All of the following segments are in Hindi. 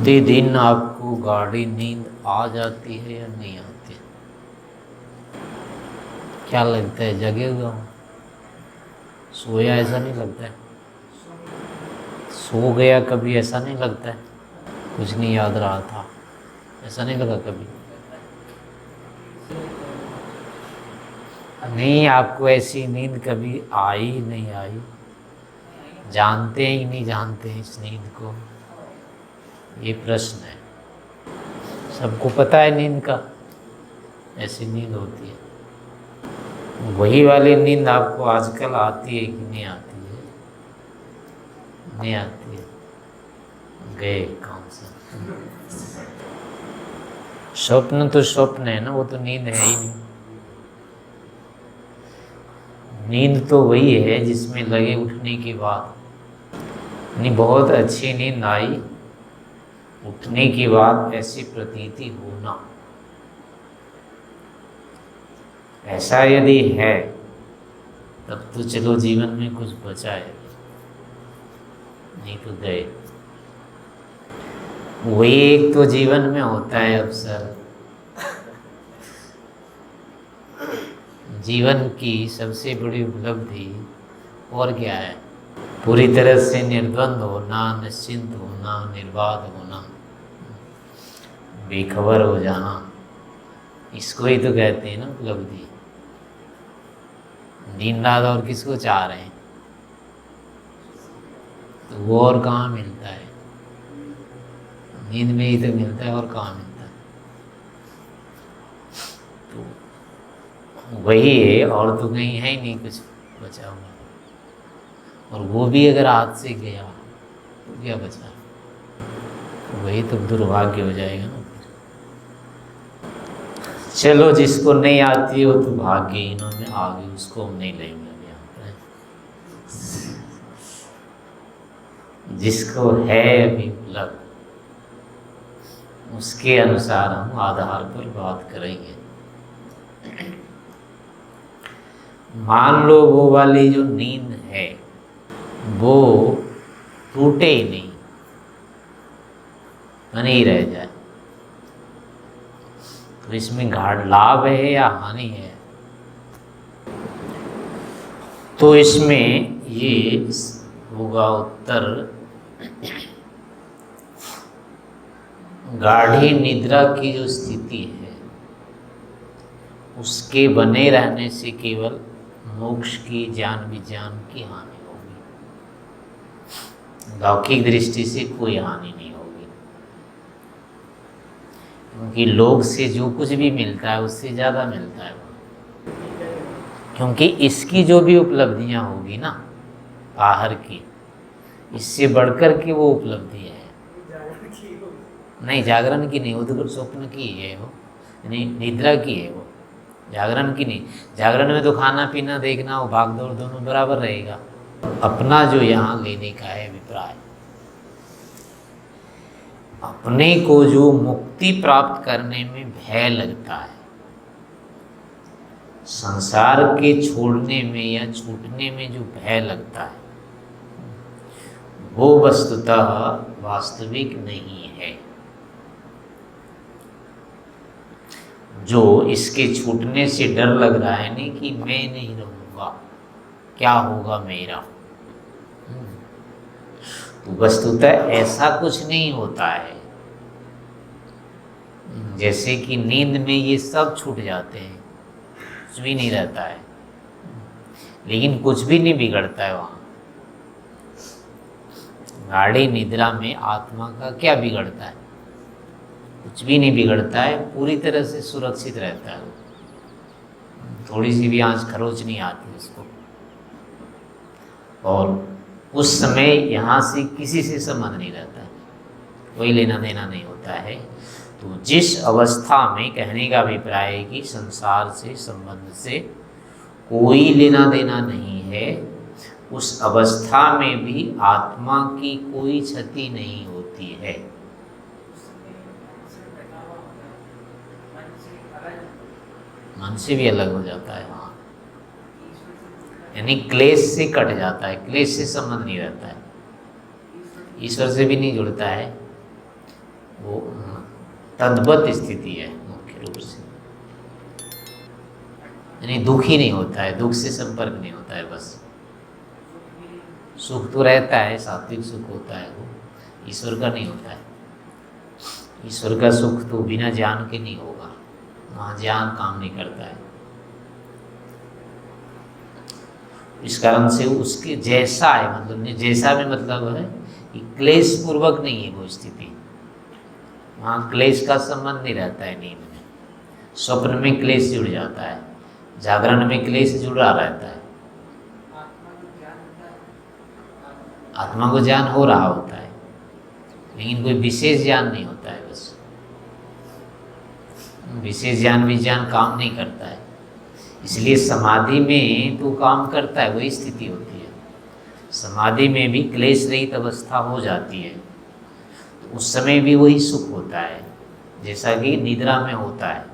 प्रतिदिन आपको गाढ़ी नींद आ जाती है या नहीं आती? क्या लगता है, जगे हुआ हूँ, सोया ऐसा नहीं लगता है? सो गया कभी ऐसा नहीं लगता है? कुछ नहीं याद रहा था ऐसा नहीं लगा कभी? नहीं, आपको ऐसी नींद कभी आई नहीं आई? जानते ही नहीं जानते इस नींद को? ये प्रश्न है। सबको पता है नींद का, ऐसी नींद होती है। वही वाली नींद आपको आजकल आती है कि नहीं आती है? नहीं आती है। गए कौन सा स्वप्न? तो स्वप्न है ना, वो तो नींद है ही नहीं। नींद तो वही है जिसमें लगे उठने की बात। नहीं, बहुत अच्छी नींद आई, उठने की बाद ऐसी प्रतीति होना, ऐसा यदि है तब तो चलो जीवन में कुछ बचा है, नहीं तो गए। वही एक तो जीवन में होता है अवसर, जीवन की सबसे बड़ी उपलब्धि और क्या है? पूरी तरह से निर्द्वंद होना, निश्चिंत होना, निर्बाध होना, बेखबर हो जाना, इसको ही तो कहते हैं ना उपलब्धि। दिन रात और किसको चाह रहे हैं? तो वो और कहाँ मिलता है? नींद में ही तो मिलता है, और कहाँ मिलता है? तो वही है, और तो कहीं है ही नहीं कुछ बचा हुआ। और वो भी अगर हाथ से गया तो क्या बचा? वही तो दुर्भाग्य हो जाएगा ना। चलो, जिसको नहीं आती है वो तो भाग्यहीनों में आ गई, उसको हम नहीं लेंगे अभी यहाँ पे। जिसको है अभी उपलब्ध, उसके अनुसार हम आधार पर बात करेंगे। मान लो वो वाली जो नींद है वो टूटे ही नहीं, बने ही रह जाए, तो इसमें गाढ़ लाभ है या हानि है? तो इसमें ये होगा उत्तर, गाढ़ी निद्रा की जो स्थिति है उसके बने रहने से केवल मोक्ष की, ज्ञान विज्ञान की हानि होगी। लौकिक दृष्टि से कोई हानि नहीं होगी, क्योंकि लोक से जो कुछ भी मिलता है उससे ज़्यादा मिलता है। क्योंकि इसकी जो भी उपलब्धियां होगी ना बाहर की, इससे बढ़कर के वो उपलब्धि है। नहीं, जागरण की नहीं, वो तो स्वप्न की है, वो नहीं, निद्रा की है वो, जागरण की नहीं। जागरण में तो खाना पीना देखना, वो भाग दौड़ दोनों बराबर रहेगा। अपना जो यहाँ लेने का है अभिप्राय, अपने को जो मुक्ति प्राप्त करने में भय लगता है, संसार के छोड़ने में या छूटने में जो भय लगता है, वो वस्तुतः वास्तविक नहीं है। जो इसके छूटने से डर लग रहा है नहीं कि मैं नहीं रहूँगा, क्या होगा मेरा, तो वस्तुतः ऐसा कुछ नहीं होता है। जैसे कि नींद में ये सब छूट जाते हैं, कुछ भी नहीं रहता है, लेकिन कुछ भी नहीं बिगड़ता है वहाँ। गाढ़ी निद्रा में आत्मा का क्या बिगड़ता है? कुछ भी नहीं बिगड़ता है, पूरी तरह से सुरक्षित रहता है। थोड़ी सी भी आंच खरोच नहीं आती उसको, और उस समय यहाँ से किसी से संबंध नहीं रहता है, कोई लेना देना नहीं होता है। तो जिस अवस्था में, कहने का अभिप्राय है कि संसार से, संबंध से कोई लेना देना नहीं है, उस अवस्था में भी आत्मा की कोई क्षति नहीं होती है। मन से भी अलग हो जाता है, हाँ, यानी क्लेश से कट जाता है, क्लेश से संबंध नहीं रहता है, ईश्वर से भी नहीं जुड़ता है, वो तद्वत स्थिति है मुख्य रूप से, यानी दुख ही नहीं होता है, दुख से संपर्क नहीं होता है। बस सुख तो रहता है, सात्विक सुख होता है, वो ईश्वर का नहीं होता है। ईश्वर का सुख तो बिना ज्ञान के नहीं होगा, वहाँ ज्ञान काम नहीं करता है। इस कारण से उसके जैसा है, मतलब जैसा भी मतलब है कि क्लेश पूर्वक नहीं है वो स्थिति, वहाँ क्लेश का संबंध नहीं रहता है। नींद में, स्वप्न में क्लेश जुड़ जाता है, जागरण में क्लेश जुड़ा रहता है। आत्मा को ज्ञान हो रहा होता है, लेकिन कोई विशेष ज्ञान नहीं होता है। बस विशेष ज्ञान विज्ञान काम नहीं करता है, इसलिए समाधि में तो काम करता है, वही स्थिति होती है। समाधि में भी क्लेश रहित अवस्था हो जाती है, तो उस समय भी वही सुख होता है जैसा कि निद्रा में होता है।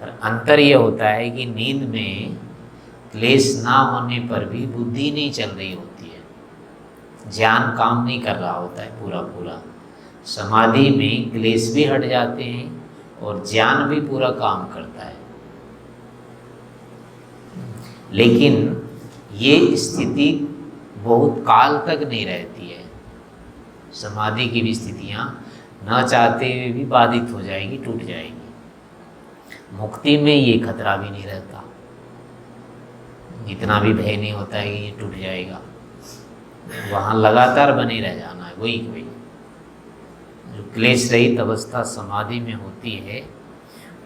पर अंतर यह होता है कि नींद में क्लेश ना होने पर भी बुद्धि नहीं चल रही होती है, ज्ञान काम नहीं कर रहा होता है पूरा पूरा। समाधि में क्लेश भी हट जाते हैं और ज्ञान भी पूरा काम करता है। लेकिन ये स्थिति बहुत काल तक नहीं रहती है। समाधि की भी स्थितियाँ न चाहते हुए भी बाधित हो जाएगी, टूट जाएगी। मुक्ति में ये खतरा भी नहीं रहता, इतना भी भय नहीं होता है कि ये टूट जाएगा। वहाँ लगातार बने रह जाना है, वही वही जो क्लेश रहित अवस्था समाधि में होती है,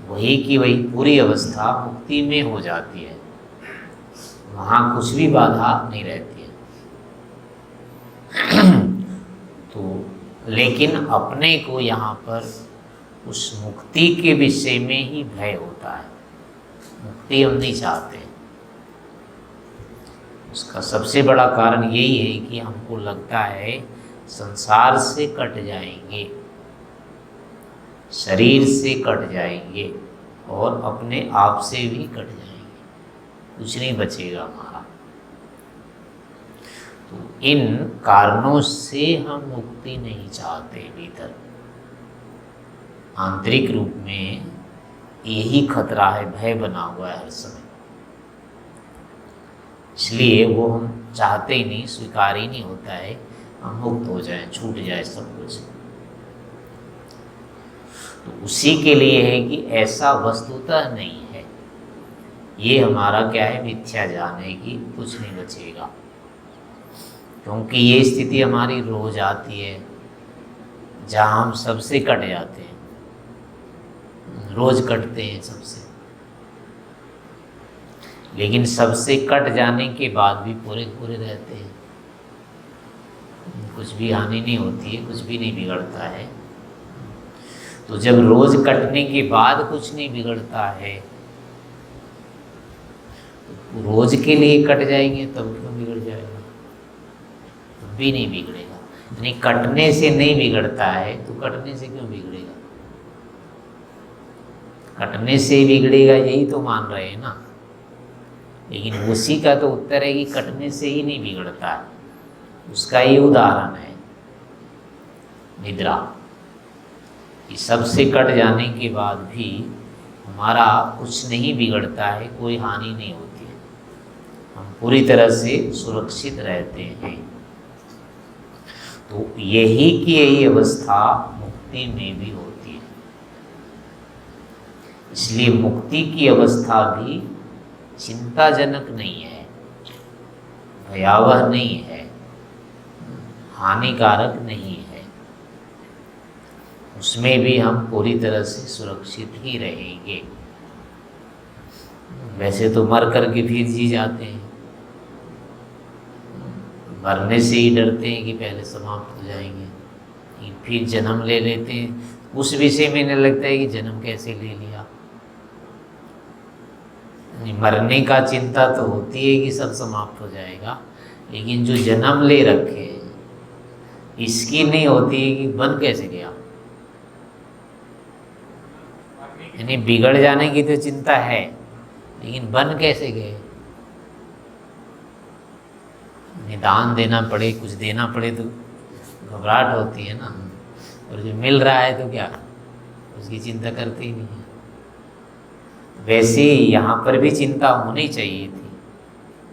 वही की वही पूरी अवस्था मुक्ति में हो जाती है। वहाँ कुछ भी बाधा नहीं रहती है। तो लेकिन अपने को यहाँ पर उस मुक्ति के विषय में ही भय होता है, मुक्ति हम नहीं चाहते। उसका सबसे बड़ा कारण यही है कि हमको लगता है संसार से कट जाएंगे, शरीर से कट जाएंगे और अपने आप से भी कट जाएंगे, कुछ नहीं बचेगा हमारा। तो इन कारणों से हम मुक्ति नहीं चाहते। भीतर आंतरिक रूप में यही खतरा है, भय बना हुआ है हर समय, इसलिए वो हम चाहते ही नहीं, स्वीकार ही नहीं होता है हम मुक्त हो जाएं, छूट जाए सब कुछ। तो उसी के लिए है कि ऐसा वस्तुतः नहीं है। ये हमारा क्या है, मिथ्या ज्ञान है कि कुछ नहीं बचेगा, क्योंकि ये स्थिति हमारी रोज आती है जहाँ हम सबसे कट जाते हैं, रोज कटते हैं सबसे। लेकिन सबसे कट जाने के बाद भी पूरे पूरे रहते हैं, कुछ भी हानि नहीं होती है, कुछ भी नहीं बिगड़ता है। तो जब रोज कटने के बाद कुछ नहीं बिगड़ता है, तो रोज के लिए कट जाएंगे तब क्यों बिगड़ जाएगा? तब भी नहीं बिगड़ेगा। यानी कटने से नहीं बिगड़ता है तो कटने से क्यों बिगड़ेगा? कटने से ही बिगड़ेगा यही तो मान रहे हैं ना। लेकिन उसी का तो उत्तर है कि कटने से ही नहीं बिगड़ता है। उसका ये उदाहरण है निद्रा, कि सबसे कट जाने के बाद भी हमारा कुछ नहीं बिगड़ता है, कोई हानि नहीं होती है, हम पूरी तरह से सुरक्षित रहते हैं। तो यही की यही अवस्था मुक्ति में भी होती है। इसलिए मुक्ति की अवस्था भी चिंताजनक नहीं है, भयावह नहीं है, हानिकारक नहीं है। उसमें भी हम पूरी तरह से सुरक्षित ही रहेंगे। वैसे तो मर करके फिर जी जाते हैं, मरने से ही डरते हैं कि पहले समाप्त हो जाएंगे, फिर जन्म ले लेते हैं। उस विषय में नहीं लगता है कि जन्म कैसे ले लिया। मरने का चिंता तो होती है कि सब समाप्त हो जाएगा, लेकिन जो जन्म ले रखे इसकी नहीं होती है कि बन कैसे गया। यानी बिगड़ जाने की तो चिंता है, लेकिन बन कैसे गए। निदान देना पड़े, कुछ देना पड़े तो घबराहट होती है ना। और जो मिल रहा है तो क्या, उसकी चिंता करते ही नहीं है। वैसे ही यहाँ पर भी चिंता होनी चाहिए थी।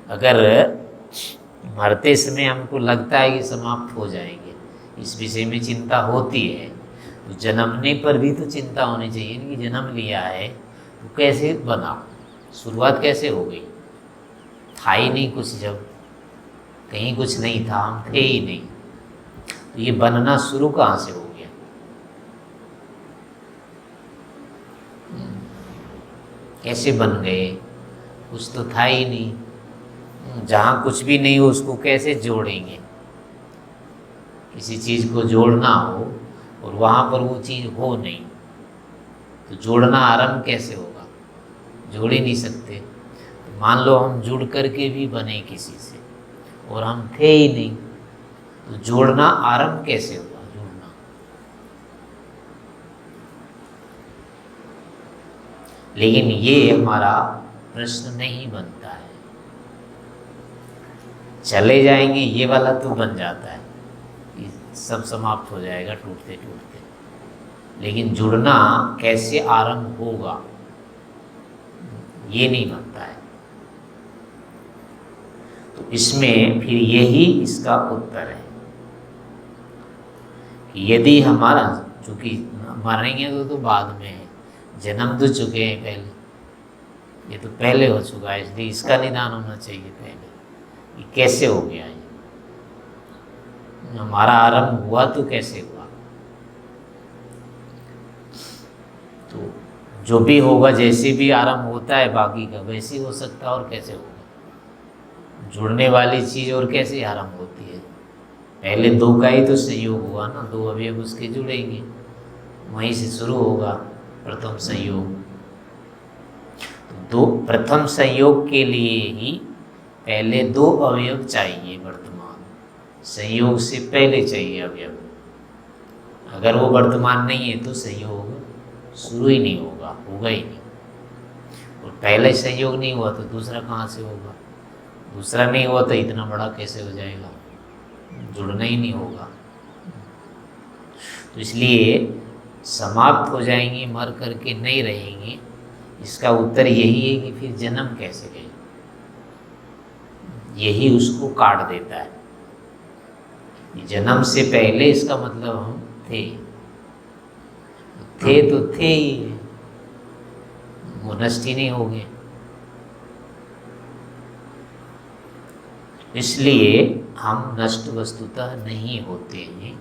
अगर मरते समय हमको लगता है कि समाप्त हो जाएंगे, इस विषय में चिंता होती है, तो जन्मने पर भी तो चिंता होनी चाहिए कि जन्म लिया है तो कैसे बना, शुरुआत कैसे हो गई, था ही नहीं कुछ, जब कहीं कुछ नहीं था, हम थे ही नहीं, तो ये बनना शुरू कहाँ से हो गया। कैसे बन गए, कुछ तो था ही नहीं। जहाँ कुछ भी नहीं हो उसको कैसे जोड़ेंगे। किसी चीज़ को जोड़ना हो और वहाँ पर वो चीज़ हो नहीं, तो जोड़ना आरंभ कैसे होगा, जोड़ ही नहीं सकते। तो मान लो हम जुड़ करके भी बने किसी से और हम थे ही नहीं, तो जोड़ना आरंभ कैसे होगा, जोड़ना। लेकिन ये हमारा प्रश्न नहीं बनता है। चले जाएंगे ये वाला तो बन जाता है, सब समाप्त हो जाएगा टूटते टूटते, लेकिन जुड़ना कैसे आरंभ होगा ये नहीं बनता है। तो इसमें फिर यही इसका उत्तर है कि यदि हमारा, चूंकि मरेंगे तो बाद में है, जन्म तो चुके हैं पहले, ये तो पहले हो चुका है, इसलिए इसका निदान होना चाहिए पहले, ये कैसे हो गया, ये हमारा आरंभ हुआ तो कैसे हुआ। तो जो भी होगा, जैसे भी आरंभ होता है बाकी का वैसे हो सकता है, और कैसे होगा। जुड़ने वाली चीज़ और कैसे आरंभ होती है, पहले दो का ही तो संयोग हुआ ना, दो अवयव उसके जुड़ेंगे, वहीं से शुरू होगा प्रथम संयोग। तो दो प्रथम संयोग के लिए ही पहले दो अवयव चाहिए, वर्तमान संयोग से पहले चाहिए अवयव। अगर वो वर्तमान नहीं है तो संयोग शुरू ही नहीं होगा, होगा ही नहीं। और पहले संयोग नहीं हुआ तो दूसरा कहाँ से होगा, दूसरा नहीं हुआ तो इतना बड़ा कैसे हो जाएगा, जुड़ना ही नहीं होगा। तो इसलिए समाप्त हो जाएंगे, मर करके नहीं रहेंगे, इसका उत्तर यही है कि फिर जन्म कैसे गए, यही उसको काट देता है। जन्म से पहले इसका मतलब हम थे तो थे ही, वो नष्ट ही नहीं हो गए। इसलिए हम नष्ट वस्तुतः नहीं होते हैं,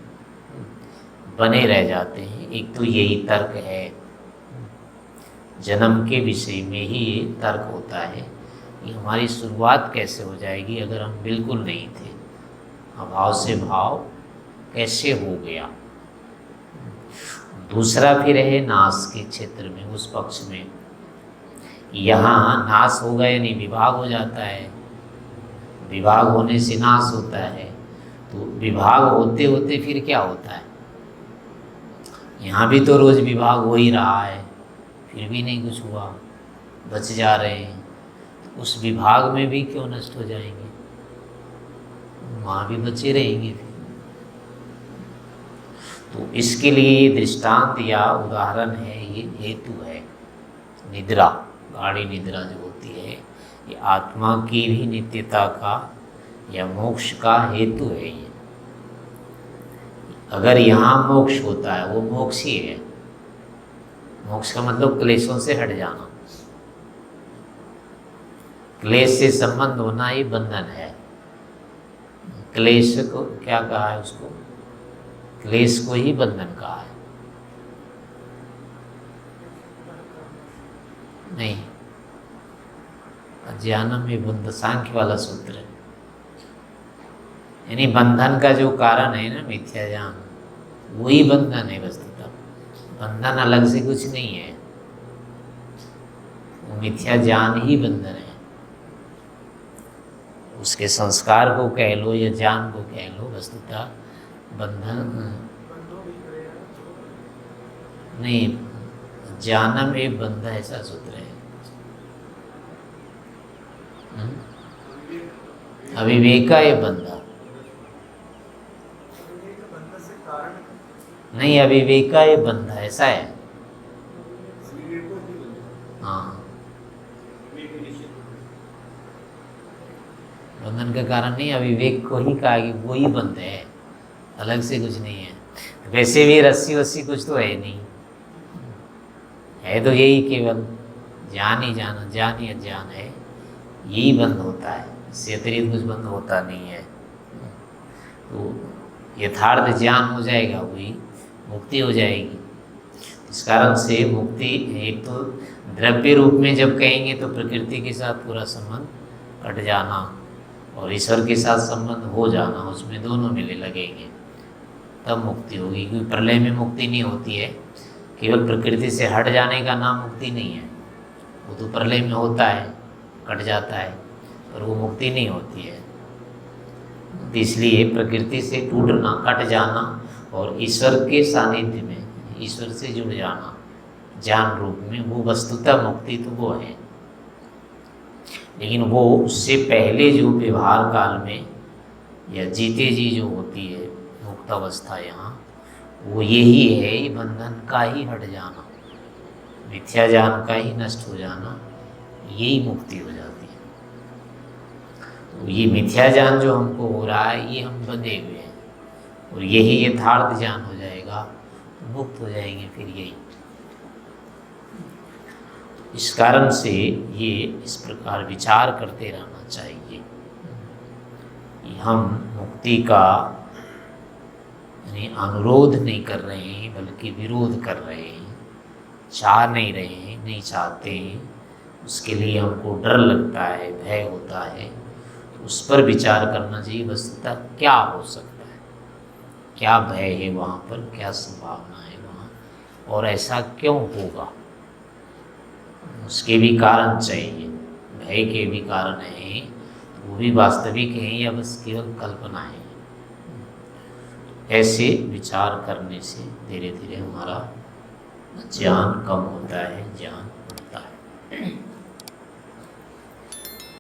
बने रह जाते हैं। एक तो यही तर्क है, जन्म के विषय में ही ये तर्क होता है कि हमारी शुरुआत कैसे हो जाएगी अगर हम बिल्कुल नहीं थे, अभाव से भाव कैसे हो गया। दूसरा फिर है नाश के क्षेत्र में, उस पक्ष में, यहाँ नाश होगा यानी विभाग हो जाता है, विभाग होने से नाश होता है। तो विभाग होते होते फिर क्या होता है, यहाँ भी तो रोज विभाग हो ही रहा है, फिर भी नहीं कुछ हुआ, बच जा रहे हैं, तो उस विभाग में भी क्यों नष्ट हो जाएंगे, वहाँ भी बचे रहेंगे फिर। तो इसके लिए ये दृष्टांत या उदाहरण है, ये हेतु है। निद्रा, गाढ़ी निद्रा जो होती है, ये आत्मा की भी नित्यता का या मोक्ष का हेतु है। ये अगर यहाँ मोक्ष होता है, वो मोक्ष ही है। मोक्ष का मतलब क्लेशों से हट जाना, क्लेश से संबंध होना ही बंधन है। क्लेश को क्या कहा है, उसको क्लेश को ही बंधन कहा है। नहीं, अज्ञानम में बंध, सांख्य वाला सूत्र है। यानी बंधन का जो कारण है ना, मिथ्या ज्ञान, वही बंधन है वस्तुतः। बंधन अलग से कुछ नहीं है, वो मिथ्या ज्ञान ही बंधन है। उसके संस्कार को कह लो या ज्ञान को कह लो, वस्तुतः बंधन नहीं। ज्ञानम एक बंध, ऐसा सूत्र है। अविवेका ये बंधा, नहीं, अविवेक का ये बंध है, ऐसा है। हाँ, बंधन का कारण नहीं, अविवेक को ही कहा कि वो ही बंध है, अलग से कुछ नहीं है। वैसे भी रस्सी वस्सी कुछ तो है नहीं, है तो यही केवल ज्ञान ही ज्ञान, ज्ञान ही अज्ञान है, यही बंद होता है, इससे अतिरिक्त कुछ बंद होता नहीं है। तो यथार्थ ज्ञान हो जाएगा, वही मुक्ति हो जाएगी। इस कारण से मुक्ति एक तो द्रव्य रूप में जब कहेंगे तो प्रकृति के साथ पूरा संबंध कट जाना और ईश्वर के साथ संबंध हो जाना, उसमें दोनों मिले लगेंगे, तब मुक्ति होगी। क्योंकि प्रलय में मुक्ति नहीं होती है, केवल प्रकृति से हट जाने का नाम मुक्ति नहीं है। वो तो प्रलय में होता है, कट जाता है, पर वो मुक्ति नहीं होती है। इसलिए प्रकृति से टूटना, कट जाना और ईश्वर के सानिध्य में, ईश्वर से जुड़ जाना ज्ञान रूप में, वो वस्तुतः मुक्ति तो वो है। लेकिन वो उससे पहले जो व्यवहार काल में या जीते जी जो होती है मुक्त अवस्था, यहाँ वो यही है, ये बंधन का ही हट जाना, मिथ्या ज्ञान का ही नष्ट हो जाना, यही मुक्ति हो जाती है। तो ये मिथ्या ज्ञान जो हमको हो रहा है, ये हम बंधे हुए हैं, और यही यथार्थ ज्ञान हो जाएगा तो मुक्त हो जाएंगे फिर यही। इस कारण से ये इस प्रकार विचार करते रहना चाहिए कि हम मुक्ति का यानी अनुरोध नहीं कर रहे हैं, बल्कि विरोध कर रहे हैं, चाह नहीं रहे हैं, नहीं चाहते हैं, उसके लिए हमको डर लगता है, भय होता है, तो उस पर विचार करना चाहिए वस्तुतः क्या हो सकता है, क्या भय है वहाँ पर, क्या संभावना है वहाँ, और ऐसा क्यों होगा, उसके भी कारण चाहिए। भय के भी कारण हैं, वो भी वास्तविक हैं या बस केवल कल्पना है। ऐसे विचार करने से धीरे धीरे हमारा ज्ञान कम होता है, ज्ञान बढ़ता है।